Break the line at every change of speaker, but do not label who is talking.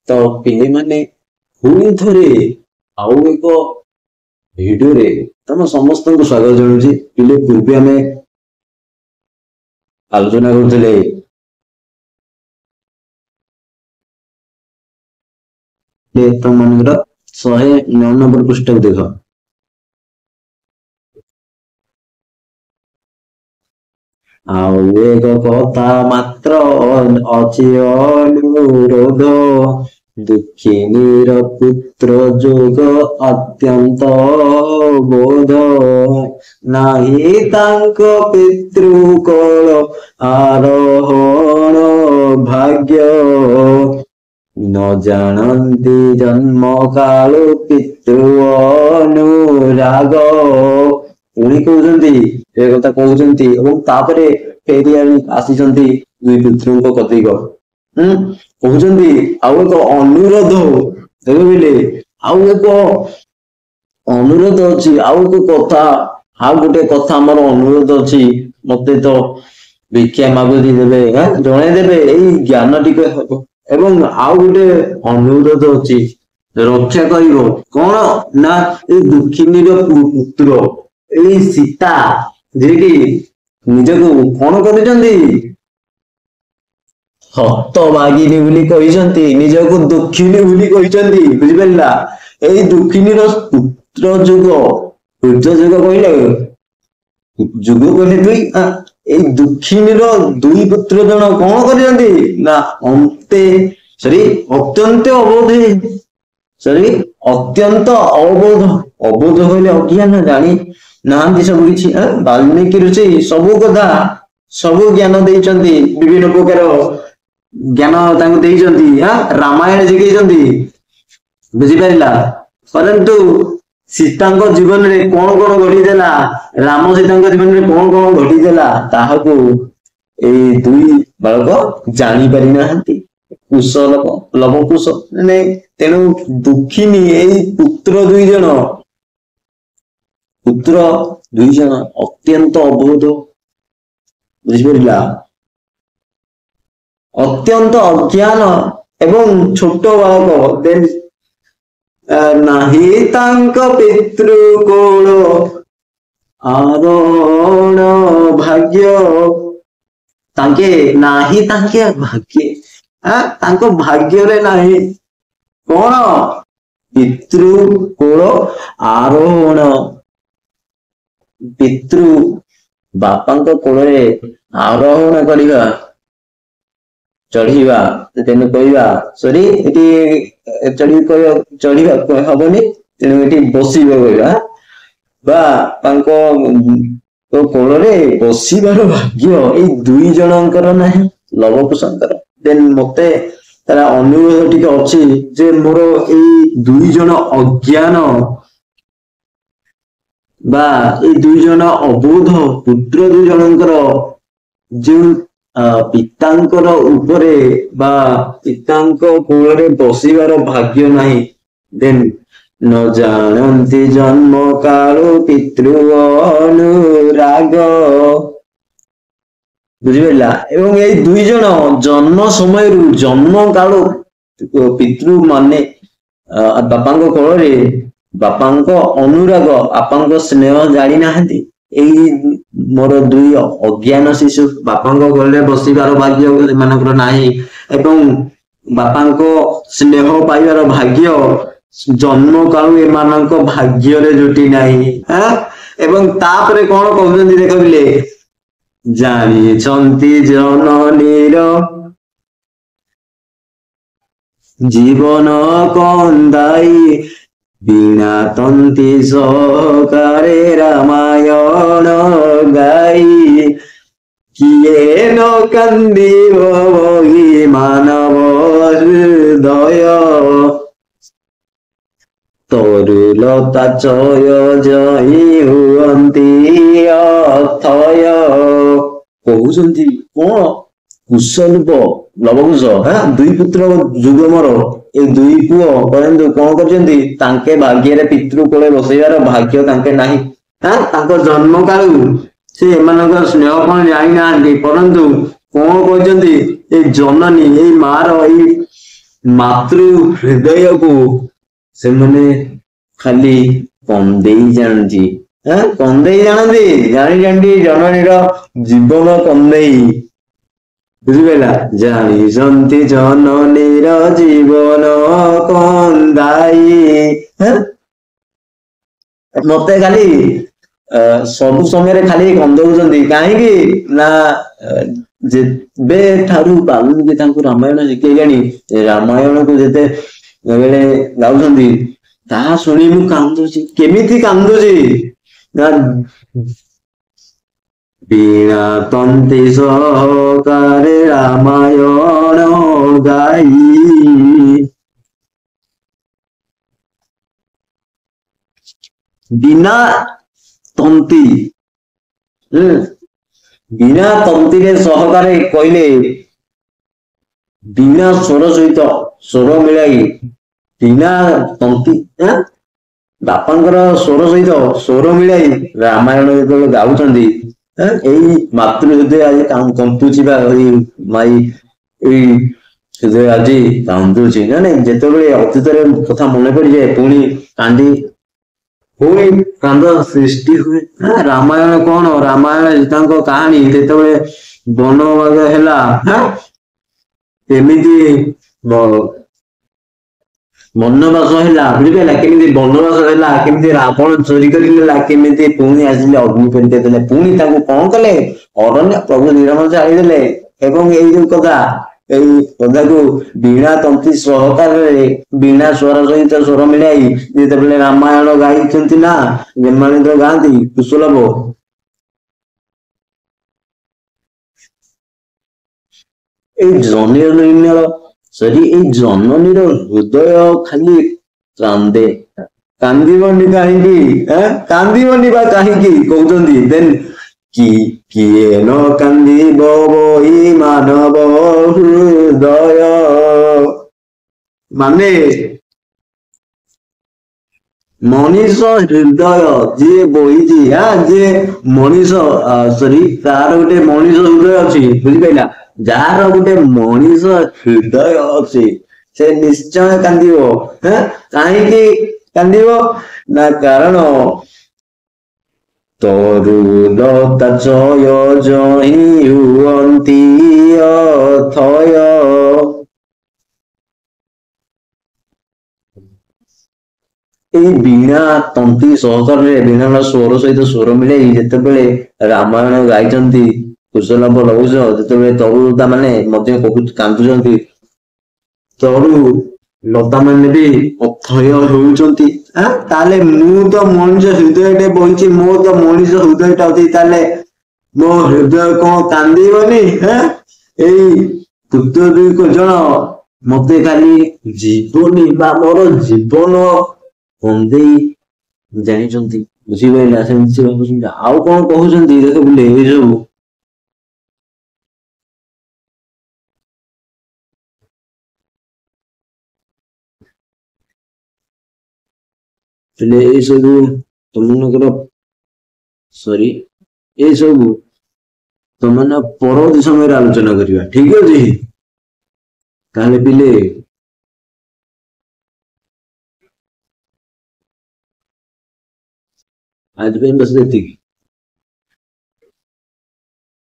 तो पिले माने पुणी थरे आउ एक भिडियो रे तम समस्त को स्वागत जनाऊँ। पिले पूर्वे आम आलोचना करते 109 नंबर पृष्ठ को देख। एक कथा मात्र अछि अनुरोध दुखिनीर पुत्र जोग अत्यंत बोध नाही तांक पितृकल आरोहण भाग्य न जानती जन्म कालु पितृ अनुराग। पुणी कहते कथा कहते तापरे फेरी आसीचंती दुई पुत्रों कतिक कहते आउ एक अनुरोध देखिले आउ एक अनुरोध अच्छी आउ एक कथा आउ गोटे कथा आमर अनुरोध अच्छी मते तो भिक्षा मागुती देवे जणे देवे यही ज्ञान टिके एवं आउ गोटे अनुरोध अच्छी रक्षा करिवो कौन ना ए दुखिनी पुत्र ए सीता जी निजको कौन करिसंती हतभागिनी बोली कहिसंती निजको दुखिनी बोली कहिसंती बुझि परिला। एई दुखिनीर पुत्र जुग कहले जुग कहले दुई एई दुखिनीर दुई पुत्र जन कौन करिसंती ना अंते सरी अत्यंत अबोधे सरी अत्यंत अबोध अबोध कहले अज्ञान जानी नांदी सब किछि वाल्मीकि ऋषि सबु कथा सबु ज्ञान देइचंती विभिन्न प्रकार ज्ञान तांको देइचंती रामायण जिकेइचंती बुझि परिला। परंतु सीतांको जीवन रे कोन कोन घटी देला राम सीतांको जीवन रे कोन कोन घटी देला ताहाको एई दुई बालक जानि पारि नाहंती कुश लव कुश ने तेणु दुखिनी एई पुत्र दुई जन अत्यंत अबोध बुझिपारा अत्यंत अज्ञान एवं छोट बालक देन नाही तांक पितृकोल आरोहण भाग्य तांके नाही तांके भाग्य तांको भाग्य रे नाही कौन पितृकोल आरोहण पितृ बापांको कोळे आरोहण करिवा चढ़ीवा तेनु कहवा सॉरी एटी चढ़ीवा हबनी तेनु एटी बसिबा कहवा बा तांको तो कोଳରେ बसिबार भाग्य एई दुई जनकर नाही लव कुशंकर देन मते तारा अनुरोध टिके अछि जे मोर एई दुई जन अज्ञान बा ए दुई जन अबोध पुत्र दुई जनकर जो पितांकर उपरे बा पितांक कोଳରେ बसिबार भाग्य नाही देन न जानती जन्म कालु पितृ अनुराग बुझिपारा। एवं ये दुई जन जन्म समय जन्म काल पितृ माने बापांको कोଳରେ बापांको अनुराग बापांको स्नेह जानी नाहंती एई मोर दुई अज्ञान शिशु बापांको कोଳରେ बसिबार भाग्य मानकर नाही एवं बापांको स्नेह पाइबार भाग्य जन्म कालु एमानंको भाग्य रे जुटी नाही एवं तापरे कोन कहउछन्ती देखबिले जानी छंती जननीर जीवन कंदाई बीणा तंती सहकारे रामायण गाई किए न कांदिब बही मानव हृदय तरुलता चय जई हुअंती अथय कहउछन्ती कोन कुशलव लवकुश दुई पुत्र जुग मोर ए दुई पुओ परंतु कौन करछन्ती तांके भाग्य रे पितृ कोळे बसैबार भाग्य तांके नाही तांको जन्म कालु से एमानक स्नेह कोन जानि नांती परंतु कौन कहछन्ती ए जननी ए मार ए ମାତୃ ହୃଦୟକୁ ସେମାନେ ଖାଲି କନ୍ଦେଇ ଜାଣନ୍ତି। କନ୍ଦେଇ ଜାଣନ୍ତି, ଜାଣିଛନ୍ତି ଜନନୀର ଜୀବନ କନ୍ଦେଇ। ବୁଝିପାରିଲା? ଜାଣିଛନ୍ତି ଜନନୀର ଜୀବନ କନ୍ଦାଇ। ମତେ ଖାଲି ସବୁ ସମୟରେ ଖାଲି କନ୍ଦଉଛନ୍ତି, କାହିଁକି ନା ଯେବେ ଠାରୁ ବାଲ୍ମୀକି ତାଙ୍କୁ ରାମାୟଣ ଶିଖେଇଲେଣି, ରାମାୟଣକୁ ଯେତେବେଳେ ଗାଉଛନ୍ତି ତାହା ଶୁଣି ମୁଁ କାନ୍ଦୁଛି। କେମିତି କାନ୍ଦୁଛି ନା ବୀଣା ତନ୍ତୀ ସହକାରେ ରାମାୟଣ ଗାଇ। ବିନା ତନ୍ତୀ, ବିନା ତନ୍ତୀରେ ସହକାରେ କହିଲେ ବିନା ସ୍ୱର ସହିତ ସ୍ୱର ମିଳାଇ, ବିନା ତନ୍ତୀ ବାପାଙ୍କର ସ୍ୱର ସହିତ ସ୍ୱର ମିଳାଇ ରାମାୟଣ ଯେତେବେଳେ ଗାଉଛନ୍ତି, ଏଇ ମାତୃ ହୃଦୟ ଆଜି କମ୍ପୁଛି ବା ଏଇ ମାଇ ଏଇ ହୃଦୟ ଆଜି କାନ୍ଦୁଛି। ନା ଯେତେବେଳେ ଅତୀତରେ କଥା ମନେ ପଡିଯାଏ ପୁଣି କାନ୍ଦି, ପୁଣି କାନ୍ଦ ସୃଷ୍ଟି ହୁଏ। ରାମାୟଣ କଣ? ରାମାୟଣ ସୀତାଙ୍କ କାହାଣୀ ଯେତେବେଳେ ବନବାସ ହେଲା, କେମିତି ବନବାସ ହେଲା, ବୁଝିପାରିଲା? କେମିତି ବନବାସ ହେଲା, କେମିତି ରାବଣ ଚୋରି କରି ନେଲା, କେମିତି ପୁଣି ଆସିଲେ ଅଗ୍ନି ପରୀକ୍ଷା ଦେଲେ, ପୁଣି ତାଙ୍କୁ କଣ କଲେ? ଅରଣ୍ୟ ପ୍ରଭୁ ନିରମ ଛାଡ଼ିଦେଲେ। ଏବଂ ଏଇ ଯୋଉ କଥା, ଏଇ କଥାକୁ ବୀଣା ତନ୍ତୀ ସହକାରରେ ବୀଣା ସ୍ୱର ସହିତ ସ୍ୱର ମିଳାଇ ଯେତେବେଳେ ରାମାୟଣ ଗାଇଛନ୍ତି ନା, ଏମାନେ ତ ଗାଆନ୍ତି କୁଶଲଭ। ଏଇ ଜନନୀର ସରି ଏଇ ଜନନୀର ହୃଦୟ ଖାଲି କାନ୍ଦେ। କାନ୍ଦିବନି କାହିଁକି? କାନ୍ଦିବନି ବା କାହିଁକି କହୁଛନ୍ତି? ଦେନ୍ କିଏ ନ କାନ୍ଦିବ ବହି ମାନବ ହୃଦୟ। ମାନେ ମଣିଷ ହୃଦୟ ଯିଏ ବହିଛି, ଯିଏ ମଣିଷ ସରି ତାର ଗୋଟେ ମଣିଷ ହୃଦୟ ଅଛି, ବୁଝିପାରିଲା? ଯାହାର ଗୋଟେ ମଣିଷ ହୃଦୟ ଅଛି ସେ ନିଶ୍ଚୟ କାନ୍ଦିବ। କାହିଁକି କାନ୍ଦିବ? ନା କାରଣ ତରୁଲତା ଜୟ ଜହିଁ ହୁଅନ୍ତି ଅଥୟ। ଏଇ ବୀଣା ତନ୍ତୀ ସହକାରରେ ବୀଣାର ସ୍ୱର ସହିତ ସ୍ୱର ମିଳେଇ ଯେତେବେଳେ ରାମାୟଣ ଗାଇଛନ୍ତି କୁଶଲଭ ଲହୁସ, ଯେତେବେଳେ ତରୁଲତା ମାନେ ମଧ୍ୟ କାନ୍ଦୁଛନ୍ତି, ତରୁ ଲତା ମାନେ ବି ଅଥୟ ହେଉଛନ୍ତି। ତାହେଲେ ମୁଁ ତ ମଣିଷ ହୃଦୟଟେ ବହିଛି, ମୋ ତ ମଣିଷ ହୃଦୟଟା ଅଛି, ତାହେଲେ ମୋ ହୃଦୟ କଣ କାନ୍ଦିବନି? ଏଇ ତୃତୀୟ ଦୁଇ ଜଣ ମତେ ଖାଲି ଜୀବନୀ ବା ମୋର ଜୀବନ କନ୍ଦେଇ ଜାଣିଛନ୍ତି, ବୁଝିପାରିଲା? ସେମିତି ଭାବୁଛନ୍ତି। ଆଉ କଣ କହୁଛନ୍ତି ଦେଖ ବୁଲେ ଏଇ ସବୁ ହେଲେ ଏଇ ସବୁ ତମମାନଙ୍କର ସରି ଏଇ ସବୁ ତମାନେ ପରବର୍ତ୍ତୀ ସମୟରେ ଆଲୋଚନା କରିବା, ଠିକ ଅଛି? ତାହେଲେ ପିଲେ ଆଜି ପାଇଁ ବସ ଏତିକି।